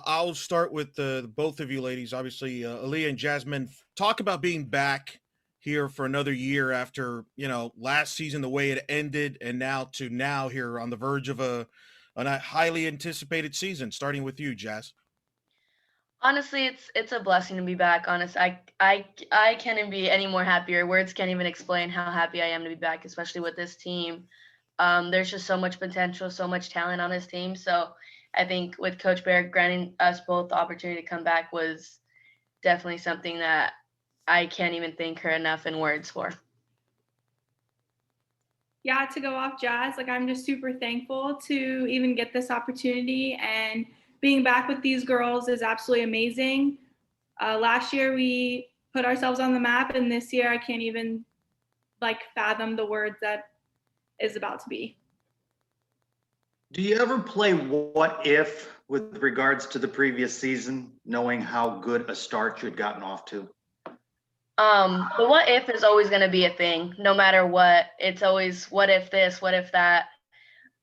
I'll start with the both of you ladies. Obviously, Alea and Jazmine, talk about being back here for another year after last season the way it ended, and now here on the verge of a highly anticipated season. Starting with you, Jazz. Honestly, it's a blessing to be back. Honest, I can't even be any more happier. Words can't even explain how happy I am to be back, especially with this team. There's just so much potential, so much talent on this team. So I think with Coach Bear granting us both the opportunity to come back was definitely something that I can't even thank her enough in words for. Yeah, to go off Jazz, like I'm just super thankful to even get this opportunity, and being back with these girls is absolutely amazing. Last year we put ourselves on the map, and this year I can't even like fathom the words that is about to be. Do you ever play what if with regards to the previous season, knowing how good a start you'd gotten off to? The what if is always going to be a thing, no matter what. It's always what if this, what if that.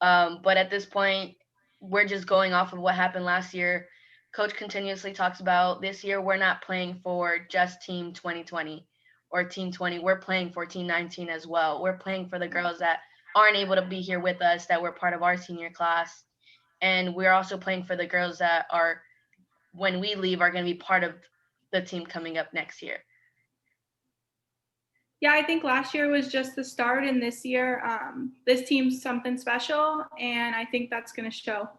But at this point, we're just going off of what happened last year. Coach continuously talks about this year we're not playing for just Team 2020 or Team 20. We're playing for Team 19 as well. We're playing for the girls that aren't able to be here with us, that were part of our senior class. And we're also playing for the girls that are, when we leave, are going to be part of the team coming up next year. Yeah, I think last year was just the start, and this year, this team's something special, and I think that's going to show.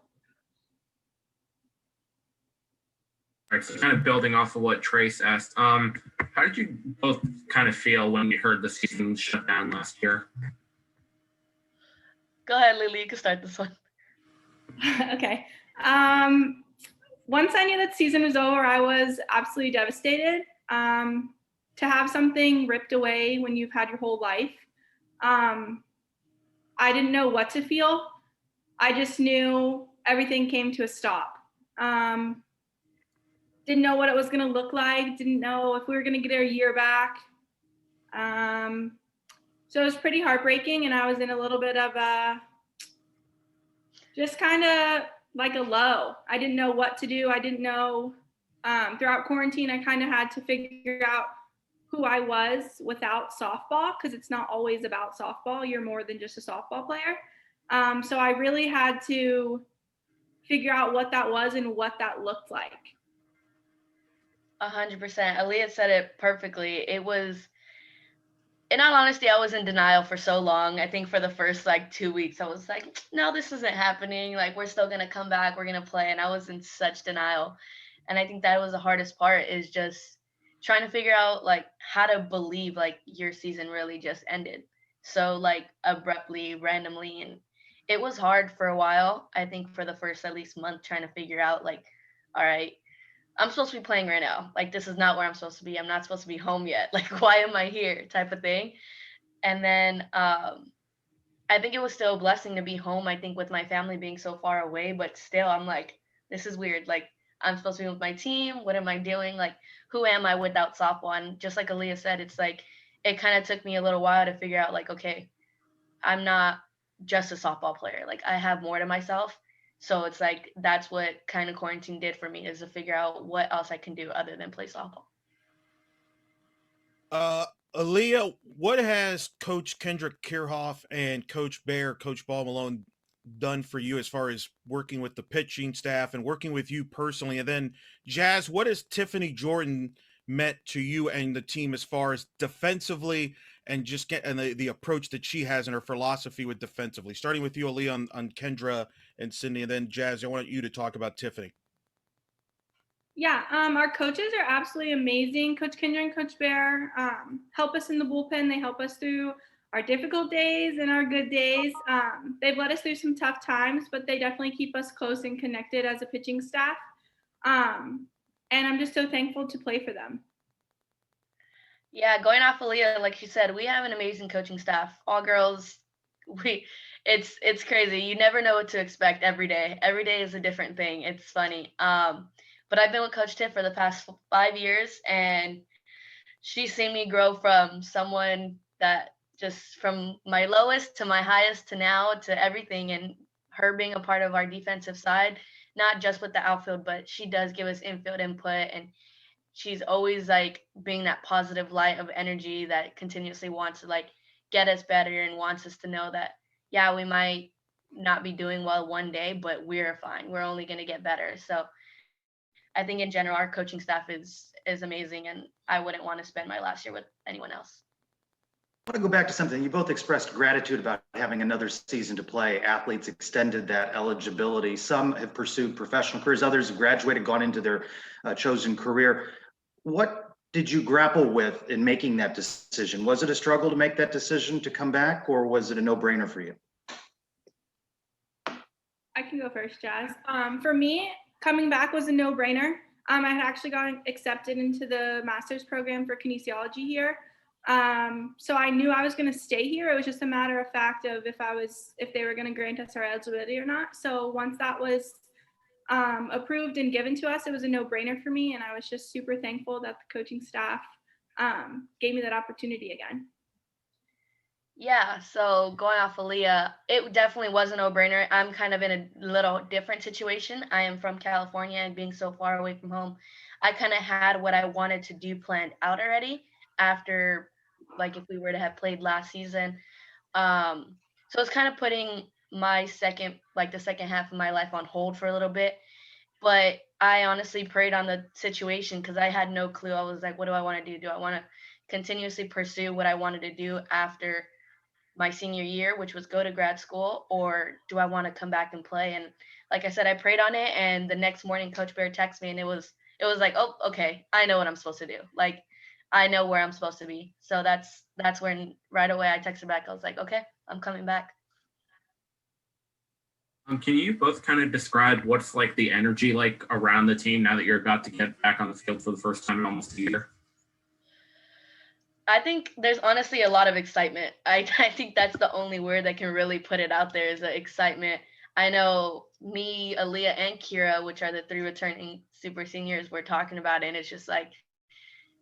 Right, so kind of building off of what Trace asked, how did you both kind of feel when you heard the season shut down last year? Go ahead, Lily. You can start this one. Okay. Once I knew that season was over, I was absolutely devastated. To have something ripped away when you've had your whole life, I didn't know what to feel. I just knew everything came to a stop. Didn't know what it was going to look like. Didn't know if we were going to get our year back. So it was pretty heartbreaking, and I was in a little bit of a, just kind of like a low. I didn't know what to do. I didn't know, throughout quarantine, I kind of had to figure out who I was without softball, because it's not always about softball. You're more than just a softball player. So I really had to figure out what that was and what that looked like. 100%. Alea said it perfectly. It was, in all honesty, I was in denial for so long. I think for the first 2 weeks, I was like, no, this isn't happening. We're still going to come back. We're going to play. And I was in such denial. And I think that was the hardest part, is just trying to figure out how to believe your season really just ended so abruptly, randomly. And it was hard for a while. I think for the first at least month, trying to figure out all right, I'm supposed to be playing right now. This is not where I'm supposed to be. I'm not supposed to be home yet. Why am I here? Type of thing. And then I think it was still a blessing to be home. I think with my family being so far away, but still I'm this is weird. I'm supposed to be with my team. What am I doing? Who am I without softball? And just like Alea said, it's it kind of took me a little while to figure out okay, I'm not just a softball player. I have more to myself. So it's that's what kind of quarantine did for me, is to figure out what else I can do other than play softball. Alea, what has Coach Kendrick Kierhoff and Coach Bear, Coach Ball Malone done for you as far as working with the pitching staff and working with you personally? And then Jazz, what has Tiffany Jordan meant to you and the team as far as defensively and just the approach that she has in her philosophy with defensively? Starting with you, Alea, on Kendra and Sydney, and then Jazz, I want you to talk about Tiffany. Yeah, our coaches are absolutely amazing. Coach Kendra and Coach Bear help us in the bullpen. They help us through our difficult days and our good days. They've led us through some tough times, but they definitely keep us close and connected as a pitching staff. And I'm just so thankful to play for them. Yeah, going off Alea, like she said, we have an amazing coaching staff. All girls, it's crazy. You never know what to expect every day. Every day is a different thing. It's funny. But I've been with Coach Tiff for the past 5 years, and she's seen me grow from someone that just from my lowest to my highest to now to everything. And her being a part of our defensive side not just with the outfield, but she does give us infield input, and she's always like being that positive light of energy that continuously wants to like get us better and wants us to know that, yeah, we might not be doing well one day, but we're fine. We're only going to get better. So I think in general, our coaching staff is amazing, and I wouldn't want to spend my last year with anyone else. I want to go back to something. You both expressed gratitude about having another season to play. Athletes extended that eligibility. Some have pursued professional careers. Others have graduated, gone into their chosen career. What did you grapple with in making that decision? Was it a struggle to make that decision to come back, or was it a no-brainer for you? I can go first, Jazz. For me, coming back was a no-brainer. I had actually gotten accepted into the master's program for kinesiology here. So I knew I was going to stay here. It was just a matter of fact of if they were going to grant us our eligibility or not. So once that was approved and given to us, it was a no-brainer for me. And I was just super thankful that the coaching staff gave me that opportunity again. Yeah, so going off Alea, it definitely was a no-brainer. I'm kind of in a little different situation. I am from California, and being so far away from home, I kind of had what I wanted to do planned out already after, like, if we were to have played last season. So it's kind of putting the second half of my life on hold for a little bit. But I honestly prayed on the situation because I had no clue. I was like, what do I want to do? Do I want to continuously pursue what I wanted to do after my senior year, which was go to grad school, or do I want to come back and play? And like I said, I prayed on it, and the next morning Coach Bear texted me, and it was like, oh, okay, I know what I'm supposed to do. Like, I know where I'm supposed to be. So that's when right away I texted back. I was like, okay, I'm coming back. Can you both kind of describe what's like the energy like around the team now that you're about to get back on the field for the first time in almost a year? I think there's honestly a lot of excitement. I think that's the only word that can really put it out there is the excitement. I know me, Alea, and Kira, which are the 3 returning super seniors, we're talking about it, and it's just like,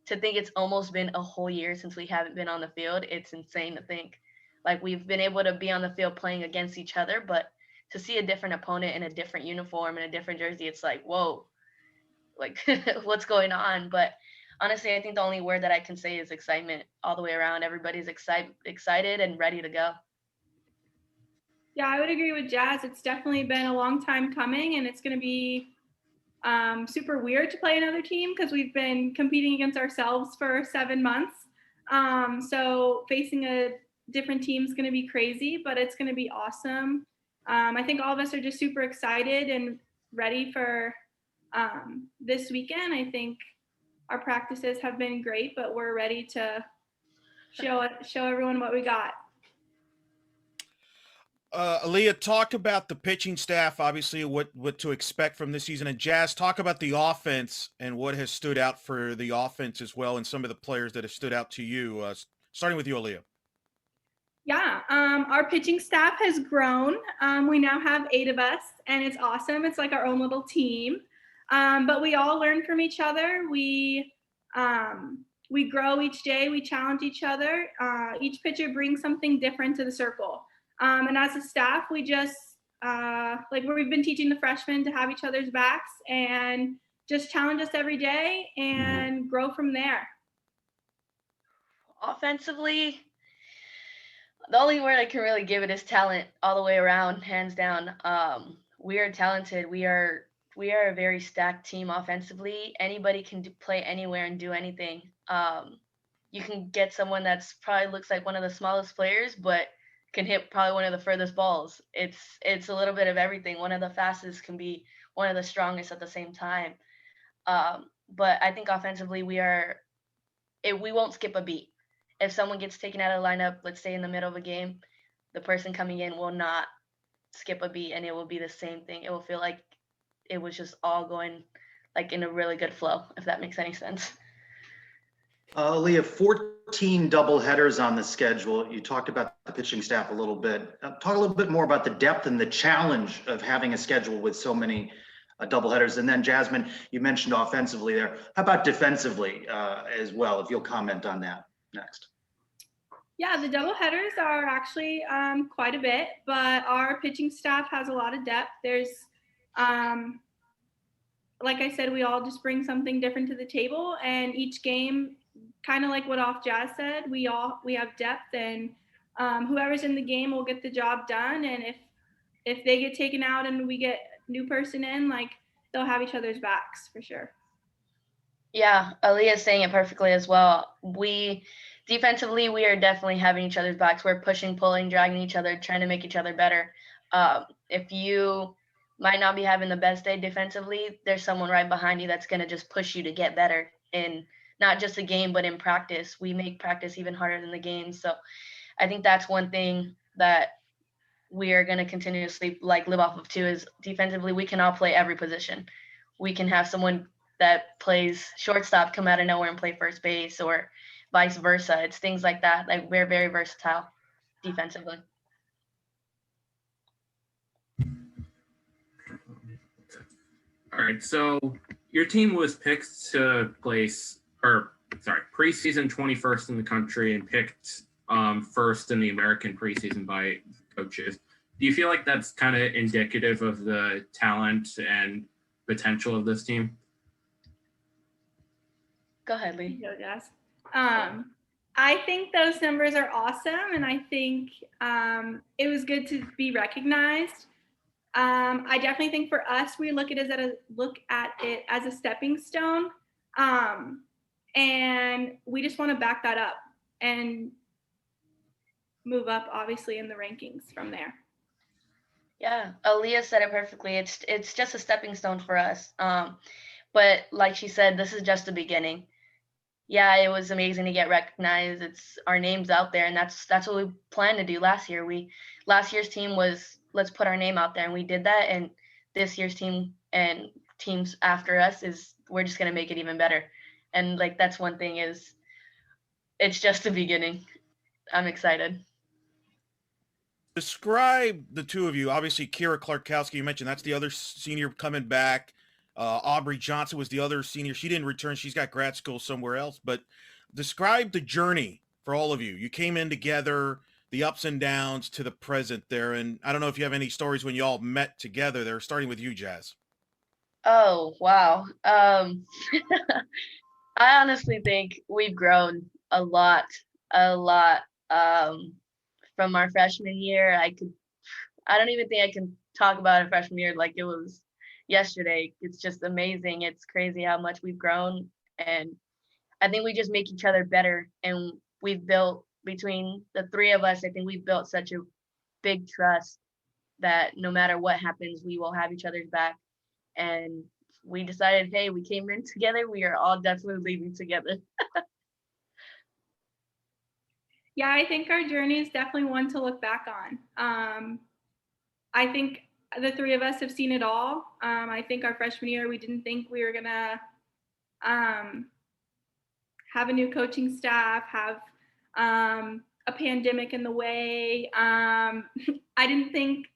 to think it's almost been a whole year since we haven't been on the field. It's insane to think. Like, we've been able to be on the field playing against each other, but to see a different opponent in a different uniform and a different jersey, it's like, whoa, like what's going on? But honestly, I think the only word that I can say is excitement all the way around. Everybody's excited and ready to go. Yeah, I would agree with Jazz. It's definitely been a long time coming, and it's going to be super weird to play another team because we've been competing against ourselves for 7 months. So facing a different team is going to be crazy, but it's going to be awesome. I think all of us are just super excited and ready for this weekend. I think our practices have been great, but we're ready to show everyone what we got. Alea, talk about the pitching staff, obviously what to expect from this season. And Jazz, talk about the offense and what has stood out for the offense as well, and some of the players that have stood out to you. Starting with you, Alea. Yeah, our pitching staff has grown. We now have 8 of us, and it's awesome. It's like our own little team. But we all learn from each other. We grow each day. We challenge each other. Each pitcher brings something different to the circle. And as a staff, we just we've been teaching the freshmen to have each other's backs and just challenge us every day and grow from there. Offensively, the only word I can really give it is talent all the way around, hands down. We are talented. We are a very stacked team offensively. Anybody can play anywhere and do anything. You can get someone that's probably looks like one of the smallest players, but can hit probably one of the furthest balls. It's a little bit of everything. One of the fastest can be one of the strongest at the same time. But I think offensively we won't skip a beat. If someone gets taken out of the lineup, let's say in the middle of a game, the person coming in will not skip a beat, and it will be the same thing. It will feel like it was just all going like in a really good flow, if that makes any sense. Alea, 14 doubleheaders on the schedule. You talked about the pitching staff a little bit. Talk a little bit more about the depth and the challenge of having a schedule with so many doubleheaders. And then, Jazmine, you mentioned offensively there. How about defensively as well, if you'll comment on that next? Yeah, the doubleheaders are actually quite a bit, but our pitching staff has a lot of depth. There's Like I said, we all just bring something different to the table, and each game, kind of like what Off Jazz said, we have depth, and whoever's in the game will get the job done. And if they get taken out and we get a new person in, like, they'll have each other's backs for sure. Yeah, Alea is saying it perfectly as well. Defensively, we are definitely having each other's backs. We're pushing, pulling, dragging each other, trying to make each other better. If you might not be having the best day defensively, there's someone right behind you that's going to just push you to get better in not just a game, but in practice. We make practice even harder than the game. So I think that's one thing that we are going to continuously live off of too, is defensively, we can all play every position. We can have someone that plays shortstop come out of nowhere and play first base, or vice versa. It's things like that. Like, we're very versatile defensively. All right, so your team was picked to preseason 21st in the country and picked first in the American preseason by coaches. Do you feel like that's kind of indicative of the talent and potential of this team? Go ahead, Lee. Go, Jazz. I think those numbers are awesome, and I think it was good to be recognized. I definitely think for us, we look at it as a stepping stone, and we just want to back that up and move up, obviously, in the rankings from there. Yeah, Alea said it perfectly. It's just a stepping stone for us. But like she said, this is just the beginning. Yeah, it was amazing to get recognized. It's our names out there, and that's what we planned to do last year. Last year's team was, let's put our name out there, and we did that. And this year's team and teams after us we're just gonna make it even better. And like, that's one thing, is it's just the beginning. I'm excited. Describe the two of you. Obviously, Kira Clarkowski, you mentioned that's the other senior coming back. Aubrey Johnson was the other senior. She didn't return. She's got grad school somewhere else. But describe the journey for all of you. You came in together, the ups and downs to the present there. And I don't know if you have any stories when you all met together there, starting with you, Jazz. Oh, wow. I honestly think we've grown a lot. From our freshman year. I don't even think I can talk about a freshman year like it was yesterday. It's just amazing. It's crazy how much we've grown, and I think we just make each other better. And we've built, between the three of us, I think we've built such a big trust that no matter what happens, we will have each other's back. And we decided, hey, we came in together. We are all definitely leaving together. Yeah, I think our journey is definitely one to look back on. I think the three of us have seen it all. I think our freshman year, we didn't think we were gonna have a new coaching staff, have a pandemic in the way. I don't think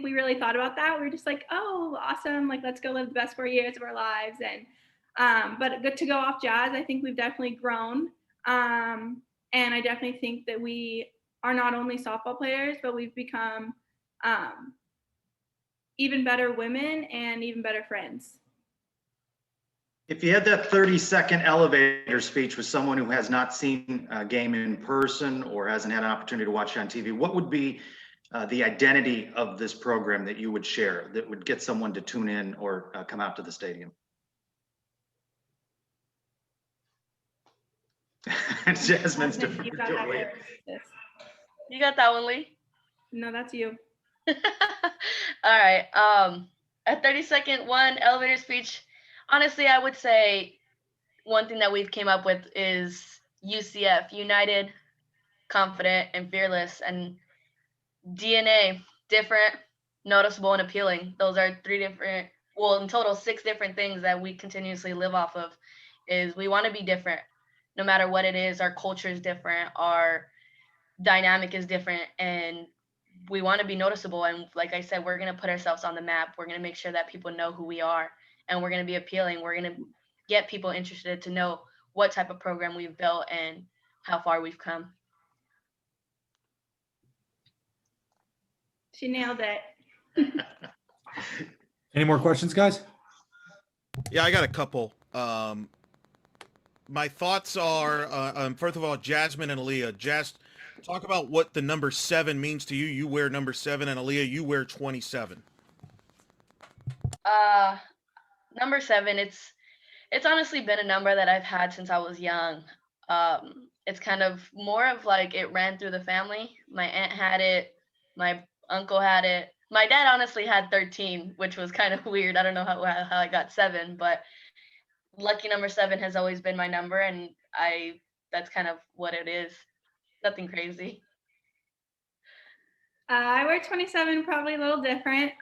we really thought about that. We were just like, oh, awesome. Like, let's go live the best 4 years of our lives. And, but good to go Off Jazz. I think we've definitely grown. And I definitely think that we are not only softball players, but we've become even better women and even better friends. If you had that 30-second elevator speech with someone who has not seen a game in person or hasn't had an opportunity to watch it on TV, what would be the identity of this program that you would share that would get someone to tune in or come out to the stadium? Jazmine's You got that one. You got that one, Lee? No, that's you. All right. A 30-second elevator speech. Honestly, I would say one thing that we've came up with is UCF, united, confident, and fearless. And DNA, different, noticeable, and appealing. Those are in total 6 different things that we continuously live off of. Is we want to be different. No matter what it is, our culture is different, our dynamic is different, and we want to be noticeable. And like I said, we're going to put ourselves on the map. We're going to make sure that people know who we are, and we're going to be appealing. We're going to get people interested to know what type of program we've built and how far we've come. She nailed it. Any more questions, guys? Yeah, I got a couple. My thoughts are, first of all, Jazmine and Alea. Talk about what the number 7 means to you. You wear number 7, and Alea, you wear 27. Number 7, it's honestly been a number that I've had since I was young. It's kind of more of like it ran through the family. My aunt had it, my uncle had it. My dad honestly had 13, which was kind of weird. I don't know how I got 7, but lucky number 7 has always been my number, and that's kind of what it is. Nothing crazy. I wear 27, probably a little different.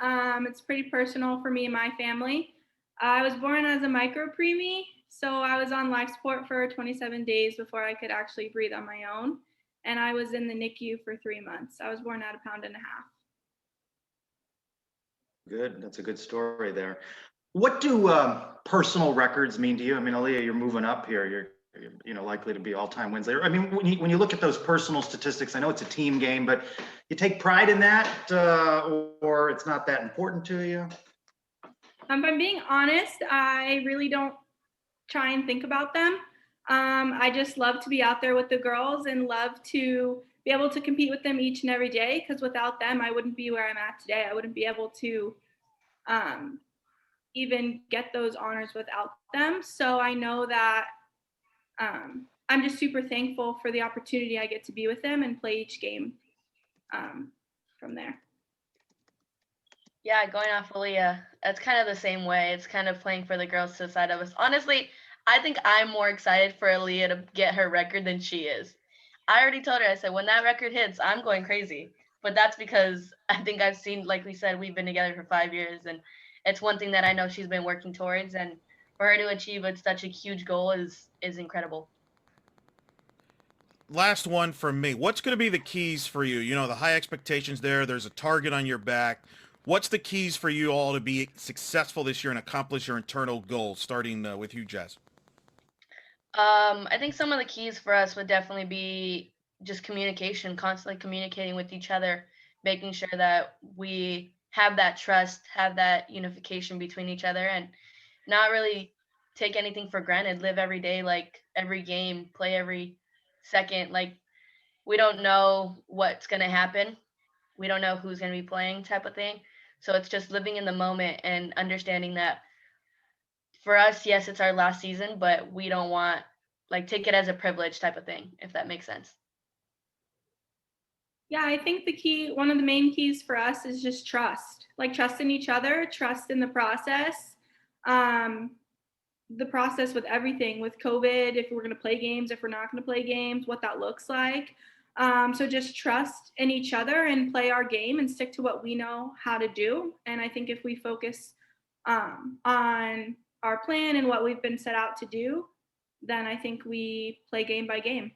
It's pretty personal for me and my family. I was born as a micro preemie, so I was on life support for 27 days before I could actually breathe on my own. And I was in the NICU for 3 months. I was born at 1.5 pounds. Good. That's a good story there. What do personal records mean to you? I mean, Alea, you're moving up here. You're likely to be all-time wins later. I mean, when you look at those personal statistics, I know it's a team game, but you take pride in that, or it's not that important to you? If I'm being honest, I really don't try and think about them. I just love to be out there with the girls and love to be able to compete with them each and every day, because without them, I wouldn't be where I'm at today. I wouldn't be able to even get those honors without them. So I know that I'm just super thankful for the opportunity I get to be with them and play each game from there. Yeah, going off Alea, that's kind of the same way. It's kind of playing for the girls to the side of us. Honestly, I think I'm more excited for Alea to get her record than she is. I already told her, I said, when that record hits, I'm going crazy. But that's because I think I've seen, like we said, we've been together for 5 years, and it's one thing that I know she's been working towards, and for her to achieve such a huge goal is incredible. Last one from me. What's going to be the keys for you? You know, the high expectations there. There's a target on your back. What's the keys for you all to be successful this year and accomplish your internal goals, starting with you, Jazz? I think some of the keys for us would definitely be just communication, constantly communicating with each other, making sure that we have that trust, have that unification between each other, and not really take anything for granted. Live every day, like every game, play every second. Like, we don't know what's going to happen. We don't know who's going to be playing, type of thing. So it's just living in the moment and understanding that for us, yes, it's our last season, but we don't want, like, take it as a privilege type of thing, if that makes sense. Yeah, I think one of the main keys for us is just trust, like trust in each other, trust in the process with everything, with COVID, if we're going to play games, if we're not going to play games, what that looks like. So just trust in each other and play our game and stick to what we know how to do. And I think if we focus on our plan and what we've been set out to do, then I think we play game by game.